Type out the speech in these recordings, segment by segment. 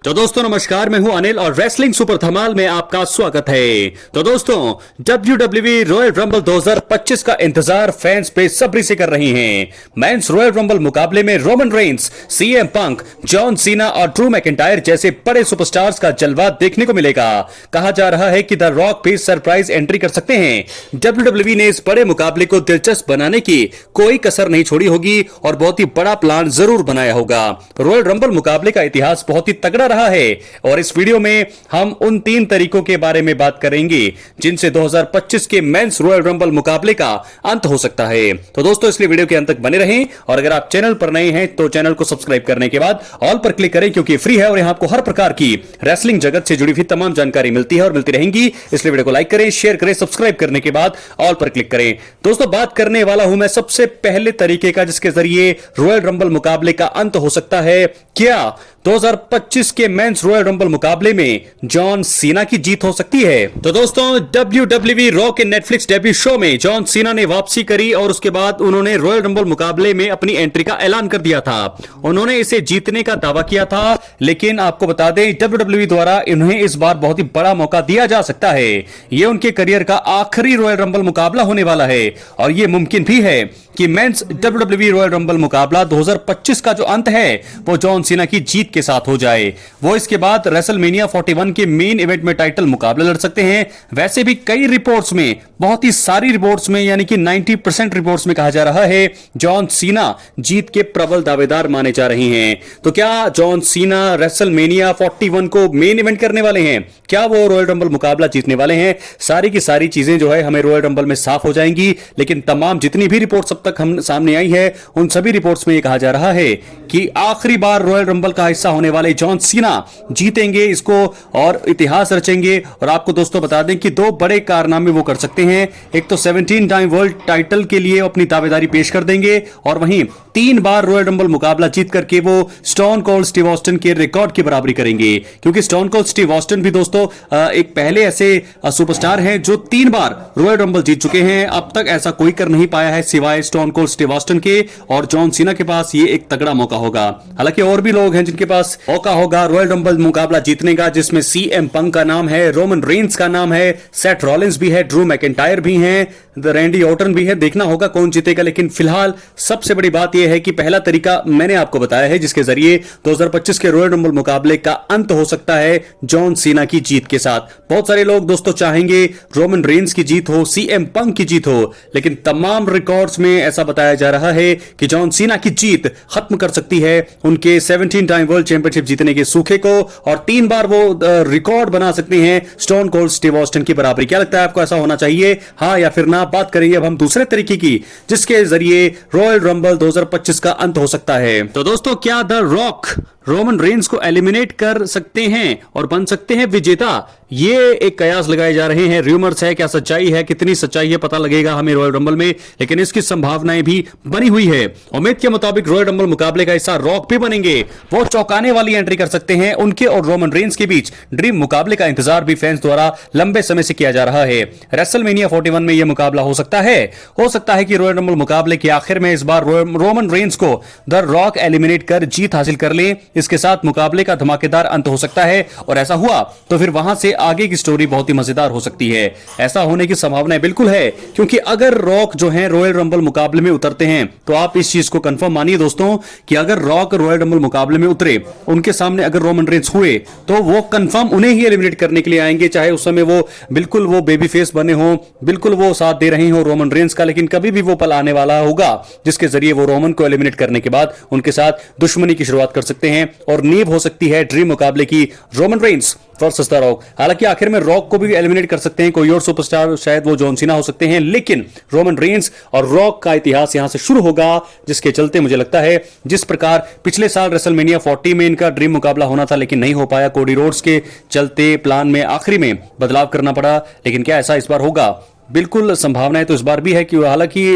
तो दोस्तों नमस्कार, मैं हूं अनिल और रेसलिंग सुपर धमाल में आपका स्वागत है। तो दोस्तों WWE रॉयल रंबल 2025 का इंतजार फैंस बेसब्री से कर रही हैं। मेंस रॉयल रंबल मुकाबले में Roman Reigns, CM Punk, John Cena और ड्रू मैकिंटायर जैसे बड़े सुपरस्टार्स का जलवा देखने को मिलेगा। कहा जा रहा है कि द रॉक भी सरप्राइज एंट्री कर सकते हैं। WWE ने इस बड़े मुकाबले को दिलचस्प बनाने की कोई कसर नहीं छोड़ी होगी और बहुत ही बड़ा प्लान जरूर बनाया होगा। रॉयल रंबल मुकाबले का इतिहास बहुत ही तगड़ा रहा है और इस वीडियो में हम उन 3 तरीकों के बारे में बात करेंगे जिनसे 2025 के मेंस रॉयल रंबल मुकाबले का अंत हो सकता है। तो दोस्तों इसलिए वीडियो के अंत तक बने रहें और अगर आप चैनल पर नए हैं तो चैनल को सब्सक्राइब करने के बाद ऑल पर क्लिक करें क्योंकि फ्री है और यहां आपको हर प्रकार की रेसलिंग जगत से जुड़ी हुई तमाम जानकारी मिलती है और मिलती रहेंगी। इसलिए वीडियो को लाइक करें, शेयर करें, सब्सक्राइब करने के बाद ऑल पर क्लिक करें। दोस्तों बात करने वाला हूं मैं सबसे पहले तरीके का जिसके जरिए रॉयल रंबल मुकाबले का अंत हो सकता है। क्या 2025 के मेंस रॉयल रंबल मुकाबले में जॉन सीना की जीत हो सकती है? तो दोस्तों WWE रॉ के नेटफ्लिक्स डेब्यू शो में जॉन सीना ने वापसी करी और उसके बाद उन्होंने रॉयल रंबल मुकाबले में अपनी एंट्री का ऐलान कर दिया था। उन्होंने इसे जीतने का दावा किया था, लेकिन आपको बता दें WWE द्वारा उन्हें इस बार बहुत ही बड़ा मौका दिया जा सकता है। यह उनके करियर का आखिरी रॉयल रंबल मुकाबला होने वाला है और यह मुमकिन भी है कि मेंस WWE रॉयल रंबल मुकाबला 2025 का जो अंत है वो जॉन सीना की जीत के साथ हो जाए। वो इसके बाद रेसलमेनिया 41 के मेन इवेंट में टाइटल मुकाबला लड़ सकते हैं। वैसे भी कई रिपोर्ट्स में, बहुत ही सारी रिपोर्ट्स में यानी कि 90% रिपोर्ट्स में कहा जा रहा है जॉन सीना जीत के प्रबल दावेदार माने जा रहे हैं। तो क्या जॉन सीना रेसलमेनिया 41 को मेन इवेंट करने वाले हैं? क्या वो रॉयल रंबल मुकाबला जीतने वाले हैं? सारी की सारी चीजें जो है हमें रॉयल रंबल में साफ हो जाएंगी। लेकिन तमाम जितनी भी रिपोर्ट्स अब तक हम सामने आई है उन सभी रिपोर्ट्स में यह कहा जा रहा है कि आखिरी बार रॉयल रंबल का हिस्सा होने वाले जॉन सीना जीतेंगे इसको और इतिहास रचेंगे। और आपको दोस्तों बता दें कि 2 बड़े कारनामे वो कर सकते हैं। एक तो 17 टाइम वर्ल्ड टाइटल के लिए अपनी दावेदारी पेश कर देंगे और वहीं 3 बार रॉयल रंबल मुकाबला जीत करके वो स्टोन कोल्ड स्टीव ऑस्टिन के रिकॉर्ड की बराबरी करेंगे। क्योंकि स्टोन कोल्ड स्टीव ऑस्टिन भी दोस्तों एक पहले ऐसे सुपरस्टार हैं जो 3 बार रॉयल रंबल जीत चुके हैं। अब तक ऐसा कोई कर नहीं पाया है सिवाय स्टोन कोल्ड स्टीव ऑस्टिन के और जॉन सीना के पास ये एक तगड़ा मौका होगा। हालांकि और भी लोग हैं जिनके पास मौका होगा रॉयल रंबल मुकाबला जीतने का, जिसमें सीएम पंक का नाम है, रोमन रेंस का नाम है, सेथ रॉलिंस भी है, ड्रू मैकिंटायर भी हैं, रैंडी ऑर्टन भी है। देखना होगा कौन जीतेगा। लेकिन फिलहाल सबसे बड़ी बात यह है कि पहला तरीका मैंने आपको बताया है जिसके जरिए 2025 के रॉयल रंबल मुकाबले का अंत हो सकता है जॉन सीना की जीत के साथ। बहुत सारे लोग दोस्तों चाहेंगे रोमन रेंस की जीत हो, सीएम पंक की जीत हो, लेकिन तमाम रिकॉर्ड्स में ऐसा बताया जा रहा है कि जॉन सीना की जीत खत्म कर सकती है उनके 17 टाइम वर्ल्ड चैंपियनशिप जीतने के सूखे को और 3 बार वो रिकॉर्ड बना सकते हैं स्टोन कोल्ड स्टीव ऑस्टिन की बराबरी। क्या लगता है आपको, ऐसा होना चाहिए, हाँ या फिर ना? बात करेंगे अब हम दूसरे तरीके की जिसके जरिए रॉयल रंबल 2025 का अंत हो सकता है। तो दोस्तों क्या द रॉक रोमन रेंस को एलिमिनेट कर सकते हैं और बन सकते हैं विजेता? ये एक कयास लगाए जा रहे हैं, रूमर्स है। क्या सच्चाई है, कितनी सच्चाई है पता लगेगा हमें रॉयल रंबल में, लेकिन इसकी संभावनाएं भी बनी हुई है। उम्मीद के मुताबिक रॉयल रंबल मुकाबले का हिस्सा रॉक भी बनेंगे। वो चौंकाने वाली एंट्री कर सकते हैं। उनके और रोमन रेंस के बीच ड्रीम मुकाबले का इंतजार भी फैंस द्वारा लंबे समय से किया जा रहा है। रेसलमेनिया 41 में यह मुकाबला हो सकता है कि रॉयल रंबल मुकाबले के आखिर में इस बार रोमन रेंस को द रॉक एलिमिनेट कर जीत हासिल कर ले। इसके साथ मुकाबले का धमाकेदार अंत हो सकता है और ऐसा हुआ तो फिर वहां से आगे की स्टोरी बहुत ही मजेदार हो सकती है। ऐसा होने की संभावना बिल्कुल है क्योंकि अगर रॉक जो है रॉयल रंबल मुकाबले में उतरते हैं तो आप इस चीज को कंफर्म मानिए दोस्तों कि अगर रॉक रॉयल रंबल मुकाबले में उतरे, उनके सामने अगर रोमन रेंस हुए तो वो कंफर्म उन्हें ही एलिमिनेट करने के लिए आएंगे, चाहे उस समय वो बिल्कुल वो बेबी फेस बने हो, बिल्कुल वो साथ दे रहे हो रोमन रेंस का, लेकिन कभी भी वो पल आने वाला होगा जिसके जरिए वो रोमन को एलिमिनेट करने के बाद उनके साथ दुश्मनी की शुरुआत कर सकते हैं और नींव हो सकती है ड्रीम मुकाबले की Roman Reigns versus the rock. हालांकि आखिर में रॉक को भी एलिमिनेट कर सकते हैं कोई और सुपरस्टार, शायद वो जॉन सीना हो सकते हैं, लेकिन रोमन रेंस और रॉक का इतिहास यहां से शुरू होगा जिसके चलते मुझे लगता है जिस प्रकार पिछले साल रेसलमेनिया 40 में इनका ड्रीम मुकाबला होना था लेकिन नहीं हो पाया, कोडी रोड्स के चलते प्लान में आखिरी में बदलाव करना पड़ा, लेकिन क्या ऐसा इस बार होगा? बिल्कुल संभावनाएं तो इस बार भी है कि हालांकि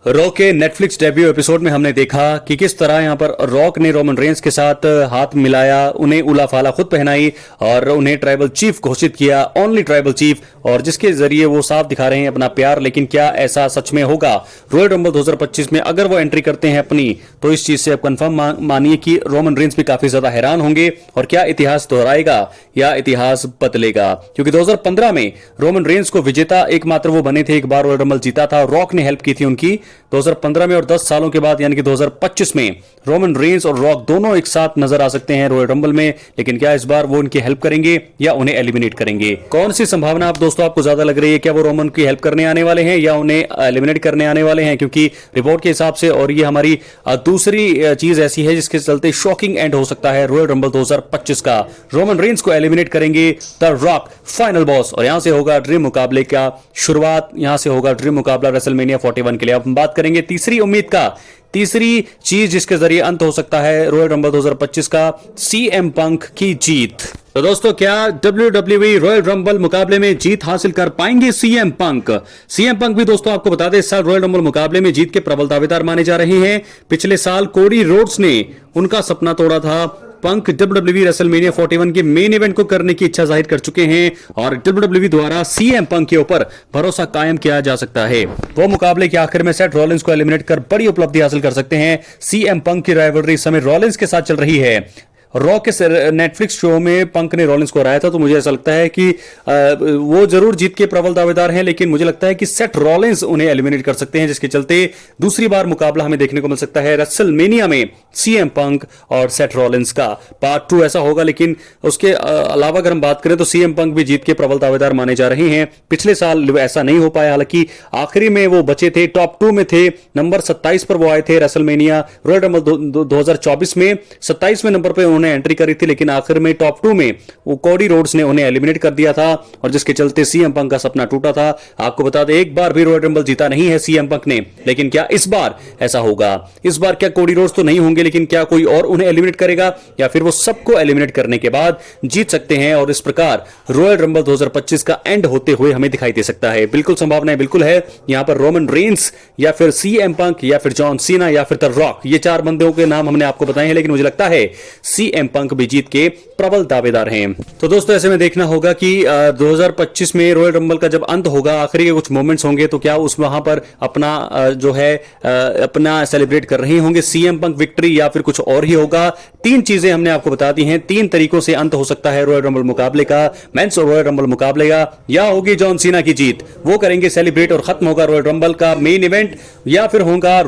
रॉ के नेटफ्लिक्स डेब्यू एपिसोड में हमने देखा कि किस तरह यहां पर रॉक ने रोमन रेंस के साथ हाथ मिलाया, उन्हें उला फाला खुद पहनाई और उन्हें ट्राइबल चीफ घोषित किया, ओनली ट्राइबल चीफ, और जिसके जरिए वो साफ दिखा रहे हैं अपना प्यार। लेकिन क्या ऐसा सच में होगा रॉयल रंबल 2025 में? अगर वो एंट्री करते हैं अपनी, तो इस चीज से अब कंफर्म मानिए कि रोमन रेंस भी काफी ज्यादा हैरान होंगे। और क्या इतिहास दोहराएगा या इतिहास बदलेगा? क्योंकि 2015 में रोमन रेंस को विजेता एकमात्र वो बने थे, एक बार रॉयल रंबल जीता था, रॉक ने हेल्प की थी उनकी 2015 में। और 10 सालों के बाद यानी कि 2025 में रोमन रेंस और रॉक दोनों एक साथ नजर आ सकते हैं रॉयल रंबल में। लेकिन क्या इस बार वो उनकी हेल्प करेंगे या उन्हें एलिमिनेट करेंगे? कौन सी संभावना आप दोस्तों आपको ज्यादा लग रही है? क्या वो रोमन की हेल्प करने आने वाले हैं या उन्हें एलिमिनेट करने आने वाले हैं? क्योंकि रिपोर्ट के हिसाब से, और ये हमारी दूसरी चीज ऐसी है जिसके चलते शॉकिंग एंड हो सकता है रॉयल रंबल 2025 का। रोमन रेंस को एलिमिनेट करेंगे द रॉक, फाइनल बॉस, और यहां से होगा ड्रीम मुकाबले का शुरुआत। यहां से होगा ड्रीम मुकाबला रेसलमेनिया 41 के लिए। अब हम बात करेंगे तीसरी उम्मीद का, तीसरी चीज जिसके जरिए अंत हो सकता है रॉयल रंबल 2025 का, सीएम पंक की जीत। तो दोस्तों, क्या WWE रॉयल रंबल मुकाबले में जीत हासिल कर पाएंगे सीएम पंक? सीएम पंक भी दोस्तों आपको बता दें इस साल रॉयल रंबल मुकाबले में जीत के प्रबल दावेदार माने जा रहे हैं। पिछले साल कोडी रोड्स ने उनका सपना तोड़ा था। पंक WWE रेसलमेनिया 41 के मेन इवेंट को करने की इच्छा जाहिर कर चुके हैं और WWE द्वारा सीएम पंक के ऊपर भरोसा कायम किया जा सकता है। वो मुकाबले के आखिर में सेथ रॉलिंस को एलिमिनेट कर बड़ी उपलब्धि हासिल कर सकते हैं। सीएम पंक की राइवलरी इस समय रॉलिंस के साथ चल रही है। रॉ के नेटफ्लिक्स शो में पंक ने रॉलिंस को हराया था, तो मुझे ऐसा लगता है कि वो जरूर जीत के प्रबल दावेदार हैं, लेकिन मुझे लगता है कि सेथ रॉलिंस उन्हें एलिमिनेट कर सकते हैं, जिसके चलते दूसरी बार मुकाबला हमें देखने को मिल सकता है रेसलमेनिया में सीएम पंक और सेथ रॉलिंस का। पार्ट 2 ऐसा होगा। लेकिन उसके अलावा अगर हम बात करें तो सीएम पंक भी जीत के प्रबल दावेदार माने जा रहे हैं। पिछले साल ऐसा नहीं हो पाया, हालांकि आखिरी में वो बचे थे, टॉप 2 में थे, नंबर 27 पर वो आए थे रेसलमेनिया रॉयल रंबल 2024 में। 27वें नंबर पर उन्होंने एंट्री करी थी, लेकिन आखिर में टॉप 2 में वो कोडी रोड्स ने उन्हें एलिमिनेट कर दिया था, और जिसके चलते सीएम पंक का सपना टूटा था। आपको बता दें एक बार भी रॉयल रंबल जीता नहीं है सीएम पंक ने। लेकिन क्या इस बार ऐसा होगा? इस बार क्या कोडी रोड्स तो नहीं होंगे, लेकिन क्या कोई और उन्हें एलिमिनेट करेगा, या फिर वो सबको एलिमिनेट करने के बाद जीत सकते हैं और इस प्रकार रॉयल रंबल 2025 का एंड होते हुए हमें दिखाई दे सकता है? बिल्कुल संभावनाएं बिल्कुल है। यहां पर रोमन रेंस या फिर सीएम पंक या फिर जॉन सीना या फिर द रॉक, ये 4 बंदों के नाम हमने आपको बताए हैं, लेकिन मुझे लगता है सीएम पंक भी जीत के प्रबल दावेदार हैं। तो दोस्तों, ऐसे में देखना होगा कि 2025 में रॉयल रंबल का जब अंत होगा, आखिरी के कुछ मोमेंट्स होंगे, तो क्या उस वहां पर अपना जो है अपना सेलिब्रेट कर रहे होंगे सीएम पंक विक्ट्री, या फिर कुछ और ही होगा? 3 चीजें हमने आपको बता दी हैं। 3 तरीकों से अंत हो सकता है रॉयल रंबल मुकाबले का, मेंस और रॉयल रंबल मुकाबले का। या होगी जॉन सीना की जीत, वो करेंगे सेलिब्रेट और खत्म होगा रॉयल रंबल का मेन इवेंट, या फिर होगा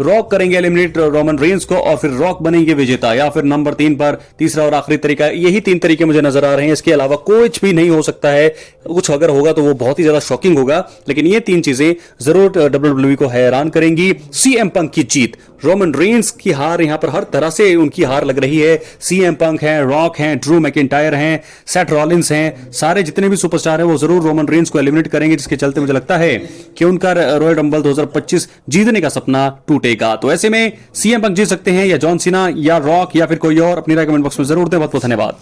रॉक करेंगे एलिमिनेट रोमन रेंस को और फिर रॉक बनेंगे विजेता, या फिर नंबर 3 पर तीसरा और आखिरी तरीका। यही 3 तरीके मुझे नजर आ रहे हैं, इसके अलावा कुछ भी नहीं हो सकता है। कुछ अगर होगा तो वो बहुत ही ज्यादा शॉकिंग होगा, लेकिन ये 3 चीजें जरूर WWE को हैरान करेंगी। सीएम पंक की जीत, रोमन रेंस की हार, यहां पर हर तरह से उनकी हार लग रही है। सीएम पंक हैं, रॉक हैं, ड्रू मैकिंटायर हैं, सेथ रॉलिंस हैं, सारे जितने भी सुपरस्टार हैं वो जरूर रोमन रेंस को एलिमिनेट करेंगे, जिसके चलते मुझे लगता है कि उनका रॉयल रंबल 2025 जीतने का सपना टूटेगा। तो ऐसे में सीएम पंक जीत सकते हैं, या जॉन सीना, या रॉक, या फिर कोई और? अपनी राय कमेंट बॉक्स में जरूर दें। बहुत बहुत धन्यवाद।